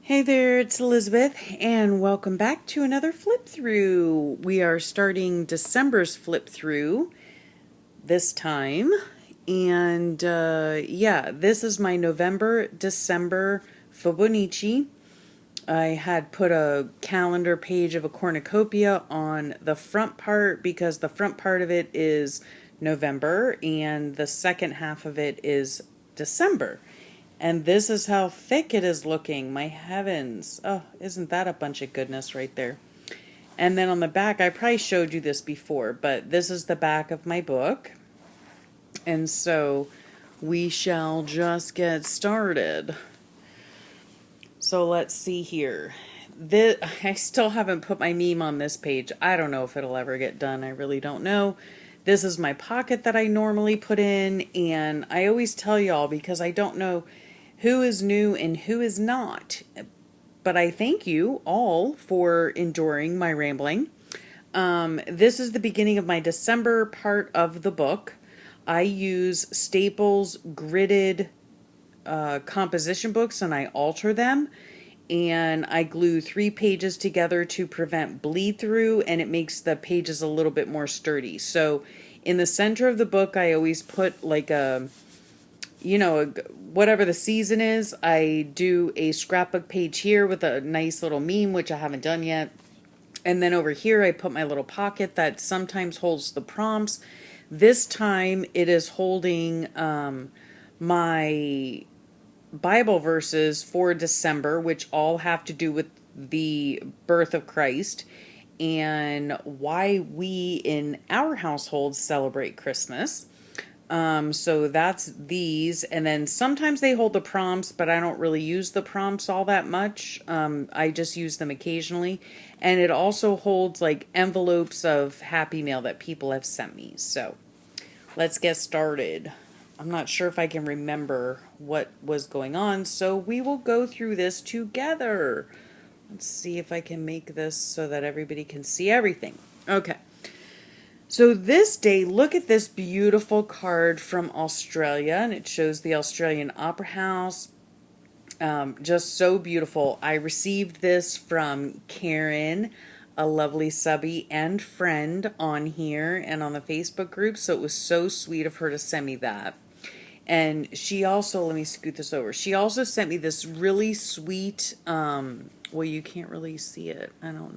Hey there, it's Elizabeth, and welcome back to another flip through. We are starting December's flip through this time, and yeah, this is my November December Fibonacci. I had put a calendar page of a cornucopia on the front part because the front part of it is November and the second half of it is December. And this is how thick it is looking. My heavens. Oh, isn't that a bunch of goodness right there? And then on the back, I probably showed you this before, but this is the back of my book. And so we shall just get started. So let's see here. I still haven't put my meme on this page. I don't know if it'll ever get done. I really don't know. This is my pocket that I normally put in, and I always tell y'all because I don't know who is new and who is not. But I thank you all for enduring my rambling. This is the beginning of my December part of the book. I use Staples gridded composition books and I alter them. And I glue 3 pages together to prevent bleed through, and it makes the pages a little bit more sturdy. So in the center of the book, I always put like whatever the season is, I do a scrapbook page here with a nice little meme, which I haven't done yet. And then over here, I put my little pocket that sometimes holds the prompts. This time it is holding my Bible verses for December, which all have to do with the birth of Christ and why we in our household celebrate Christmas. So that's these, and then sometimes they hold the prompts, but I don't really use the prompts all that much. I just use them occasionally, and it also holds like envelopes of Happy Mail that people have sent me. So let's get started. I'm not sure if I can remember what was going on, so we will go through this together. Let's see if I can make this so that everybody can see everything. Okay. So this day, look at this beautiful card from Australia, and it shows the Australian Opera House. Just so beautiful. I received this from Karen, a lovely subby and friend on here and on the Facebook group, so it was so sweet of her to send me that. And she also, let me scoot this over, she also sent me this really sweet, well, you can't really see it, I don't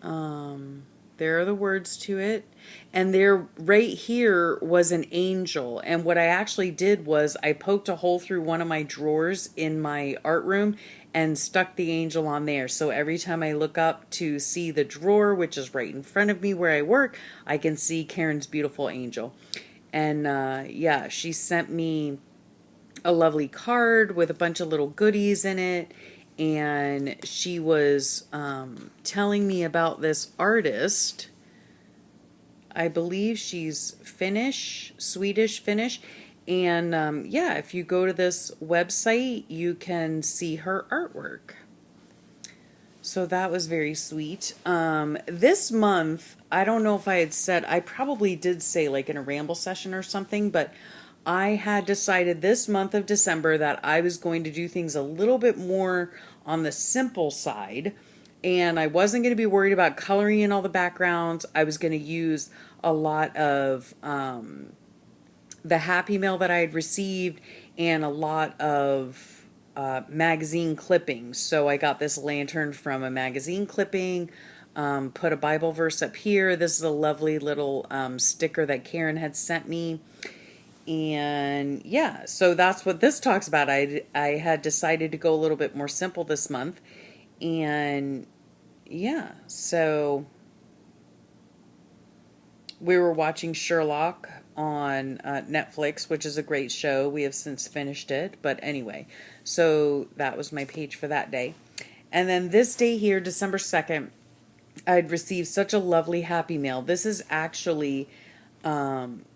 know. There are the words to it, and there right here was an angel, and what I actually did was I poked a hole through one of my drawers in my art room and stuck the angel on there, so every time I look up to see the drawer, which is right in front of me where I work, I can see Karen's beautiful angel. And yeah, she sent me a lovely card with a bunch of little goodies in it, and she was telling me about this artist. I believe she's Finnish, Swedish Finnish, and yeah, if you go to this website, you can see her artwork. So that was very sweet. This month, I don't know if I had said, I probably did say like in a ramble session or something, but I had decided this month of December that I was going to do things a little bit more on the simple side, and I wasn't going to be worried about coloring in all the backgrounds. I was going to use a lot of the Happy Mail that I had received and a lot of magazine clippings. So I got this lantern from a magazine clipping, put a Bible verse up here. This is a lovely little sticker that Karen had sent me. And yeah, so that's what this talks about. I had decided to go a little bit more simple this month. And yeah, so we were watching Sherlock on Netflix, which is a great show. We have since finished it. But anyway, so that was my page for that day. And then this day here, December 2nd, I'd received such a lovely Happy Mail. This is actually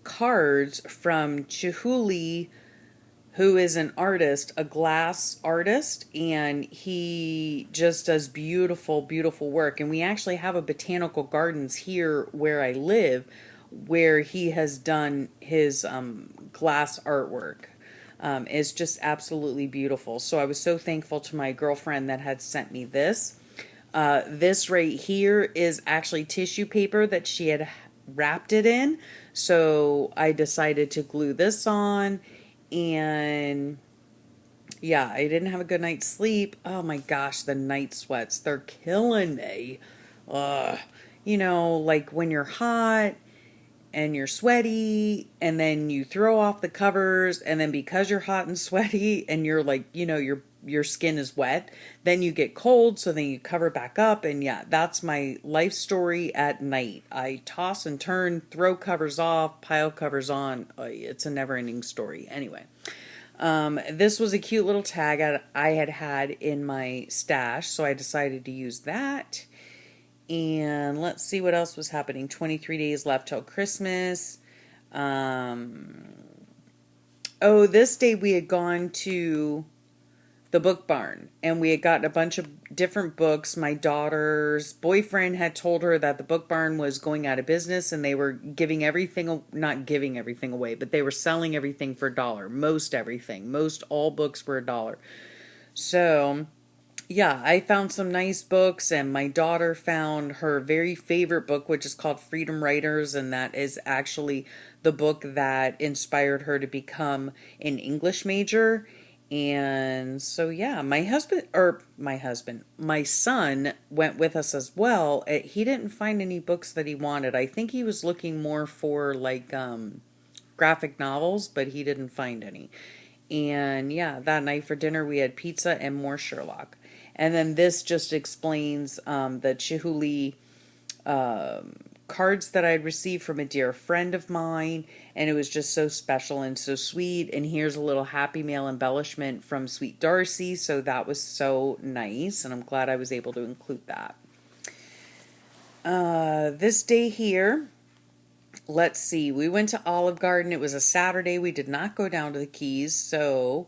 cards from Chihuly, who is an artist, a glass artist, and he just does beautiful, beautiful work. And we actually have a botanical gardens here where I live, where he has done his glass artwork. Is just absolutely beautiful. So I was so thankful to my girlfriend that had sent me this. This right here is actually tissue paper that she had wrapped it in. So I decided to glue this on, and yeah, I didn't have a good night's sleep. Oh my gosh, the night sweats, they're killing me. Ugh. Like when you're hot and you're sweaty and then you throw off the covers, and then because you're hot and sweaty and you're like, your skin is wet, then you get cold, so then you cover back up, and yeah, that's my life story at night. I toss and turn, throw covers off, pile covers on. It's a never-ending story. Anyway, this was a cute little tag I had had in my stash, so I decided to use that. And let's see what else was happening. 23 days left till Christmas. This day we had gone to the book barn, and we had gotten a bunch of different books. My daughter's boyfriend had told her that the book barn was going out of business, and they were giving everything, not giving everything away, but they were selling everything for $1. Most everything. Most all books were $1. So yeah, I found some nice books, and my daughter found her very favorite book, which is called Freedom Writers, and that is actually the book that inspired her to become an English major. And so yeah, my son went with us as well. He didn't find any books that he wanted. I think he was looking more for like graphic novels, but he didn't find any. And yeah, that night for dinner we had pizza and more Sherlock. And then this just explains the Chihuly cards that I'd received from a dear friend of mine, and it was just so special and so sweet. And here's a little Happy Mail embellishment from Sweet Darcy, so that was so nice, and I'm glad I was able to include that. This day here, let's see, we went to Olive Garden. It was a Saturday. We did not go down to the Keys, so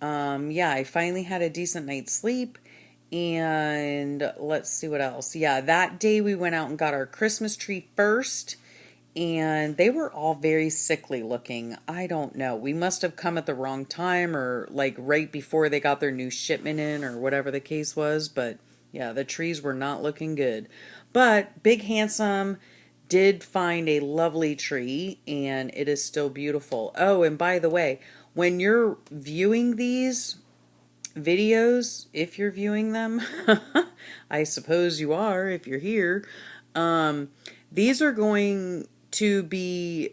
yeah, I finally had a decent night's sleep. And let's see what else. Yeah, that day we went out and got our Christmas tree first, and they were all very sickly looking. I don't know. We must have come at the wrong time, or like right before they got their new shipment in, or whatever the case was. But yeah, the trees were not looking good. But Big Handsome did find a lovely tree, and it is still beautiful. Oh, and by the way, when you're viewing these videos, if you're viewing them, I suppose you are if you're here, these are going to be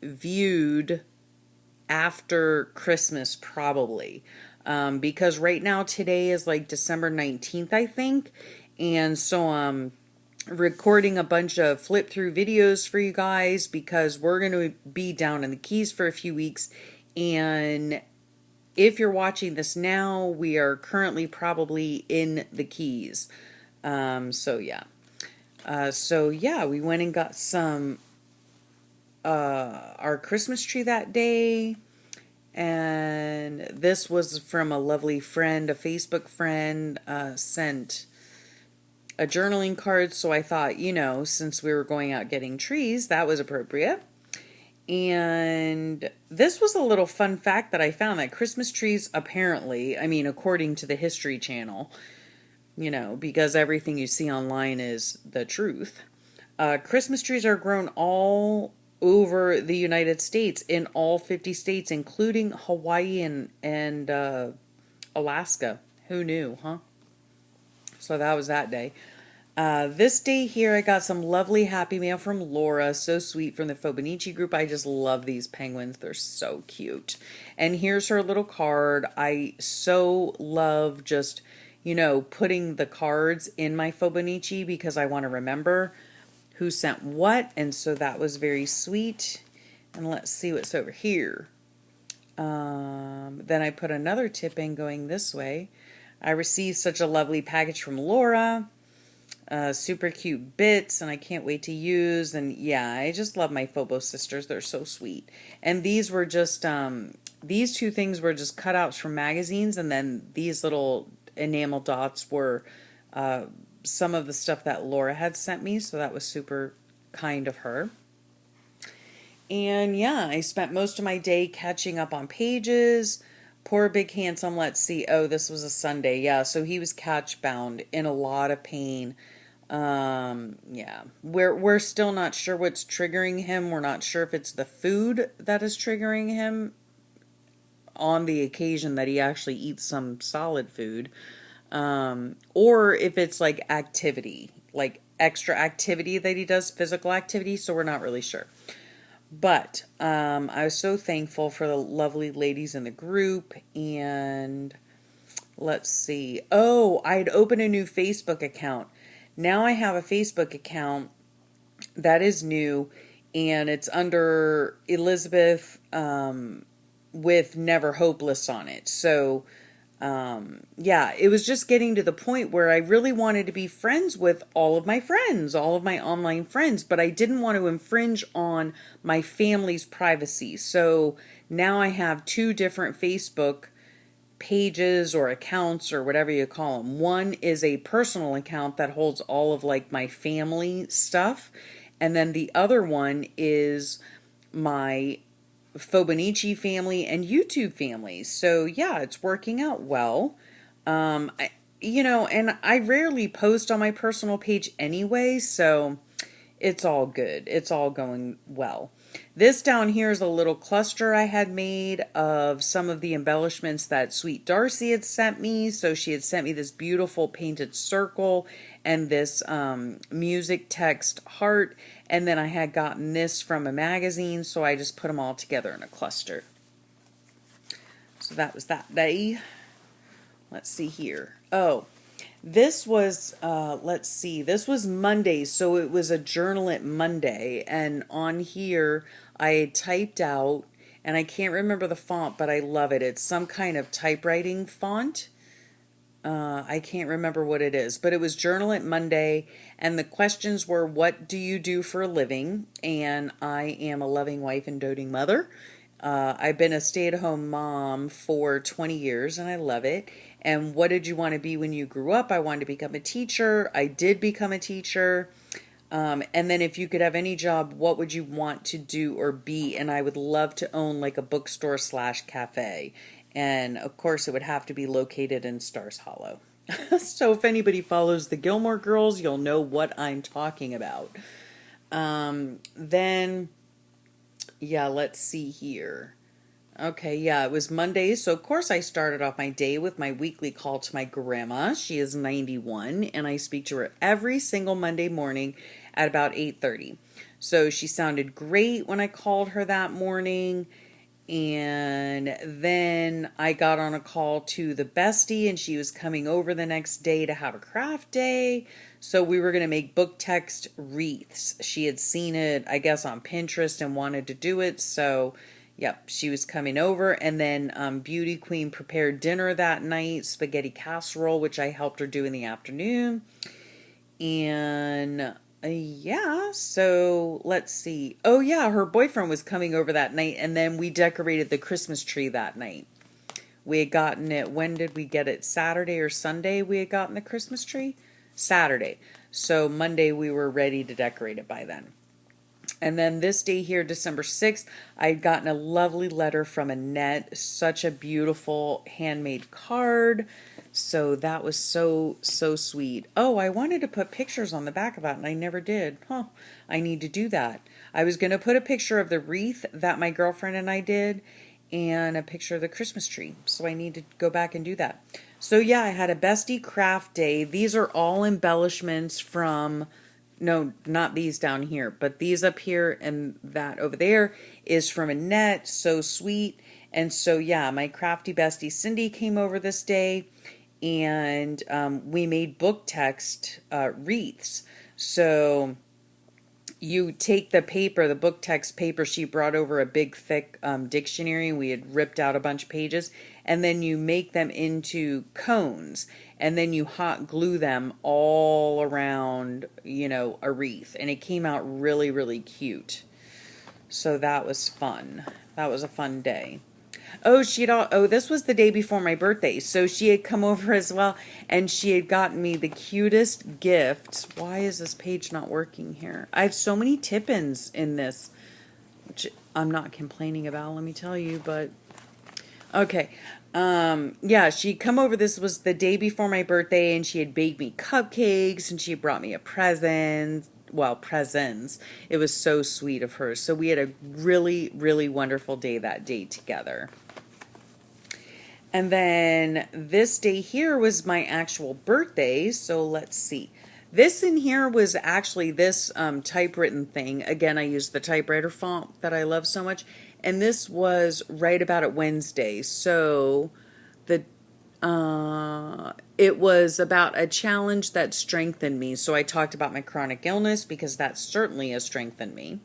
viewed after Christmas probably, because right now today is like December 19th, I think, and so I'm recording a bunch of flip through videos for you guys, because we're going to be down in the Keys for a few weeks. And if you're watching this now, we are currently probably in the Keys. So yeah. We went and got some our Christmas tree that day. And this was from a lovely friend, a Facebook friend, sent a journaling card. So I thought, since we were going out getting trees, that was appropriate. And this was a little fun fact that I found, that Christmas trees apparently, I mean, according to the History Channel, because everything you see online is the truth. Christmas trees are grown all over the United States, in all 50 states, including Hawaii and Alaska. Who knew, huh? So that was that day. This day here, I got some lovely Happy Mail from Laura. So sweet, from the Fobonichi group. I just love these penguins. They're so cute. And here's her little card. I so love just, putting the cards in my Fobonichi, because I want to remember who sent what. And so that was very sweet. And let's see what's over here. Then I put another tip in going this way. I received such a lovely package from Laura. Super cute bits, and I can't wait to use. And yeah, I just love my Phobo sisters. They're so sweet. And these were just these two things were just cutouts from magazines, and then these little enamel dots were some of the stuff that Laura had sent me, so that was super kind of her. And yeah, I spent most of my day catching up on pages, Poor big handsome, let's see. Oh, this was a Sunday. Yeah, so he was catch bound in a lot of pain. Yeah. We're still not sure what's triggering him. We're not sure if it's the food that is triggering him on the occasion that he actually eats some solid food. Or if it's like activity, like extra activity that he does, physical activity, so we're not really sure. But I was so thankful for the lovely ladies in the group. And let's see. Oh, I'd opened a new Facebook account. Now I have a Facebook account that is new, and it's under Elizabeth with Never Hopeless on it. So yeah, it was just getting to the point where I really wanted to be friends with all of my friends, all of my online friends, but I didn't want to infringe on my family's privacy. So now I have two different Facebook pages or accounts or whatever you call them. One is a personal account that holds all of like my family stuff, and then the other one is my Fobonichi family and YouTube family. So yeah, it's working out well. And I rarely post on my personal page anyway, so it's all good. It's all going well. This down here is a little cluster I had made of some of the embellishments that Sweet Darcy had sent me. So she had sent me this beautiful painted circle and this music text heart. And then I had gotten this from a magazine, so I just put them all together in a cluster. So that was that day. Let's see here. Oh, this was, let's see, this was Monday, so it was a Journal It Monday, and on here I had typed out, and I can't remember the font, but I love it. It's some kind of typewriting font. I can't remember what it is, but it was Journal It Monday, and the questions were, what do you do for a living? And I am a loving wife and doting mother. I've been a stay-at-home mom for 20 years, and I love it. And what did you want to be when you grew up? I wanted to become a teacher. I did become a teacher. And then if you could have any job, what would you want to do or be? And I would love to own like a bookstore / cafe. And of course, it would have to be located in Stars Hollow. So if anybody follows the Gilmore Girls, you'll know what I'm talking about. Then, yeah, let's see here. Okay, yeah, it was Monday, so of course I started off my day with my weekly call to my grandma. She is 91, and I speak to her every single Monday morning at about 8:30. So she sounded great when I called her that morning, and then I got on a call to the bestie, and she was coming over the next day to have a craft day. So we were going to make book text wreaths. She had seen it, I guess, on Pinterest and wanted to do it, so yep, she was coming over. And then Beauty Queen prepared dinner that night, spaghetti casserole, which I helped her do in the afternoon. And yeah, so let's see. Oh yeah, her boyfriend was coming over that night, and then we decorated the Christmas tree that night. We had gotten it, when did we get it? Saturday or Sunday we had gotten the Christmas tree? Saturday. So Monday we were ready to decorate it by then. And then this day here, December 6th, I had gotten a lovely letter from Annette. Such a beautiful handmade card. So that was so, so sweet. Oh, I wanted to put pictures on the back of that, and I never did. Huh, I need to do that. I was going to put a picture of the wreath that my girlfriend and I did, and a picture of the Christmas tree. So I need to go back and do that. So yeah, I had a bestie craft day. These are all embellishments from... No, not these down here, but these up here and that over there is from Annette. So sweet. And so, yeah, my crafty bestie Cindy came over this day, and we made book text wreaths. So you take the paper, the book text paper, she brought over a big thick dictionary. We had ripped out a bunch of pages, and then you make them into cones, and then you hot glue them all around, a wreath, and it came out really, really cute. So that was fun. That was a fun day. Oh, this was the day before my birthday, so she had come over as well, and she had gotten me the cutest gifts. Why is this page not working here? I have so many tip-ins in this, which I'm not complaining about, let me tell you, but okay. Yeah, she'd come over. This was the day before my birthday, and she had baked me cupcakes and she brought me a present. Well, presents. It was so sweet of her. So we had a really, really wonderful day that day together. And then this day here was my actual birthday. So let's see. This in here was actually this typewritten thing. Again, I used the typewriter font that I love so much. And this was right about at Wednesday. So the it was about a challenge that strengthened me. So I talked about my chronic illness because that certainly has strengthened me.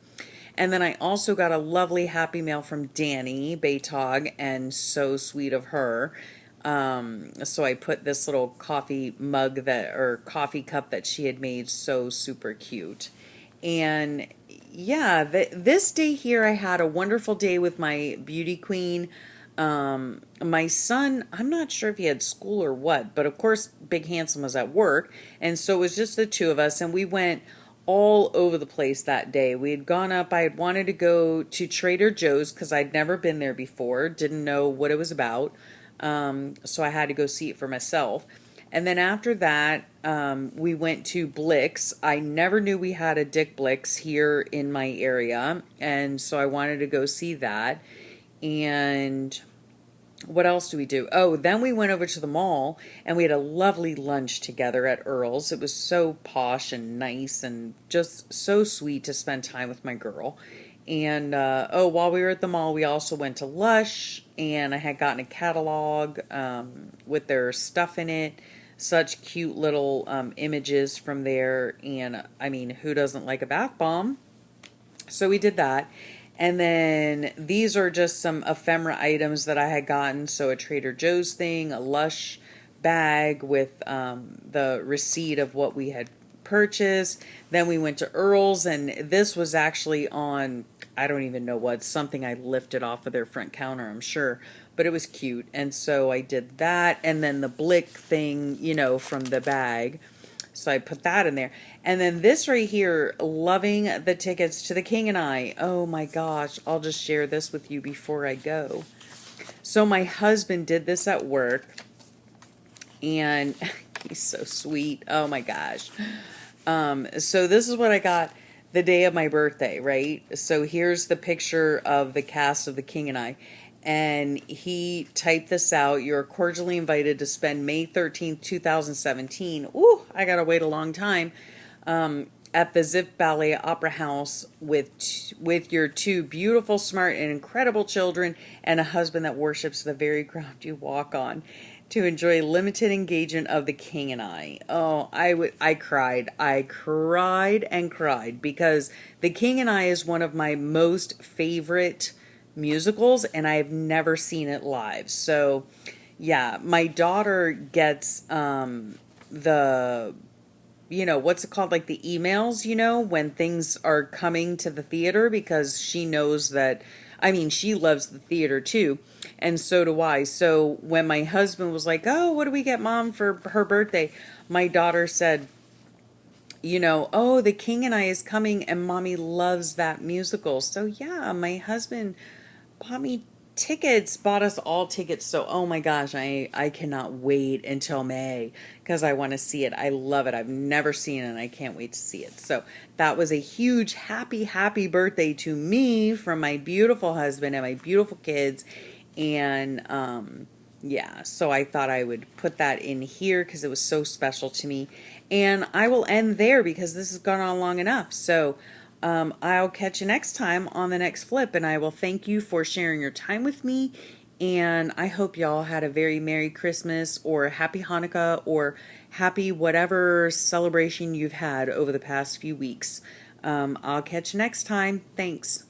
And then I also got a lovely happy mail from Danny Baytog, and so sweet of her. So I put this little coffee mug that, or coffee cup that she had made, so super cute. And yeah, this day here, I had a wonderful day with my beauty queen. My son, I'm not sure if he had school or what, but of course, Big Handsome was at work. And so it was just the two of us, and we went all over the place that day. We had gone up, I had wanted to go to Trader Joe's because I'd never been there before, didn't know what it was about. So I had to go see it for myself. And then after that, we went to Blick's. I never knew we had a Dick Blick's here in my area, and so I wanted to go see that. And what else do we do? Oh, then we went over to the mall and we had a lovely lunch together at Earl's. It was so posh and nice and just so sweet to spend time with my girl. And while we were at the mall, we also went to Lush, and I had gotten a catalog with their stuff in it. Such cute little images from there. And I mean, who doesn't like a bath bomb? So we did that. And then these are just some ephemera items that I had gotten. So a Trader Joe's thing, a Lush bag with the receipt of what we had purchased. Then we went to Earl's, and this was actually on, I don't even know what, something I lifted off of their front counter, I'm sure. But it was cute. And so I did that. And then the Blick thing, from the bag. So I put that in there. And then this right here, loving the tickets to The King and I. Oh my gosh, I'll just share this with you before I go. So my husband did this at work, and he's so sweet. Oh my gosh. So this is what I got the day of my birthday, right? So here's the picture of the cast of The King and I. And he typed this out. You're cordially invited to spend May 13th, 2017. Ooh, I gotta wait a long time. At the Ziff Ballet Opera House with your two beautiful, smart, and incredible children, and a husband that worships the very ground you walk on, to enjoy limited engagement of The King and I. Oh, I cried and cried, because The King and I is one of my most favorite musicals, and I've never seen it live. So yeah, my daughter gets the what's it called, like the emails, when things are coming to the theater, because she knows that, I mean, she loves the theater too, and so do I. So when my husband was like, oh, what do we get mom for her birthday, my daughter said, oh, The King and I is coming, and mommy loves that musical. So yeah, my husband bought us all tickets. So, oh my gosh, I cannot wait until May, because I want to see it. I love it. I've never seen it, and I can't wait to see it. So that was a huge, happy, happy birthday to me from my beautiful husband and my beautiful kids. And, yeah, so I thought I would put that in here because it was so special to me. And I will end there because this has gone on long enough. So, I'll catch you next time on the next flip, and I will thank you for sharing your time with me, and I hope y'all had a very Merry Christmas, or Happy Hanukkah, or happy whatever celebration you've had over the past few weeks. I'll catch you next time. Thanks.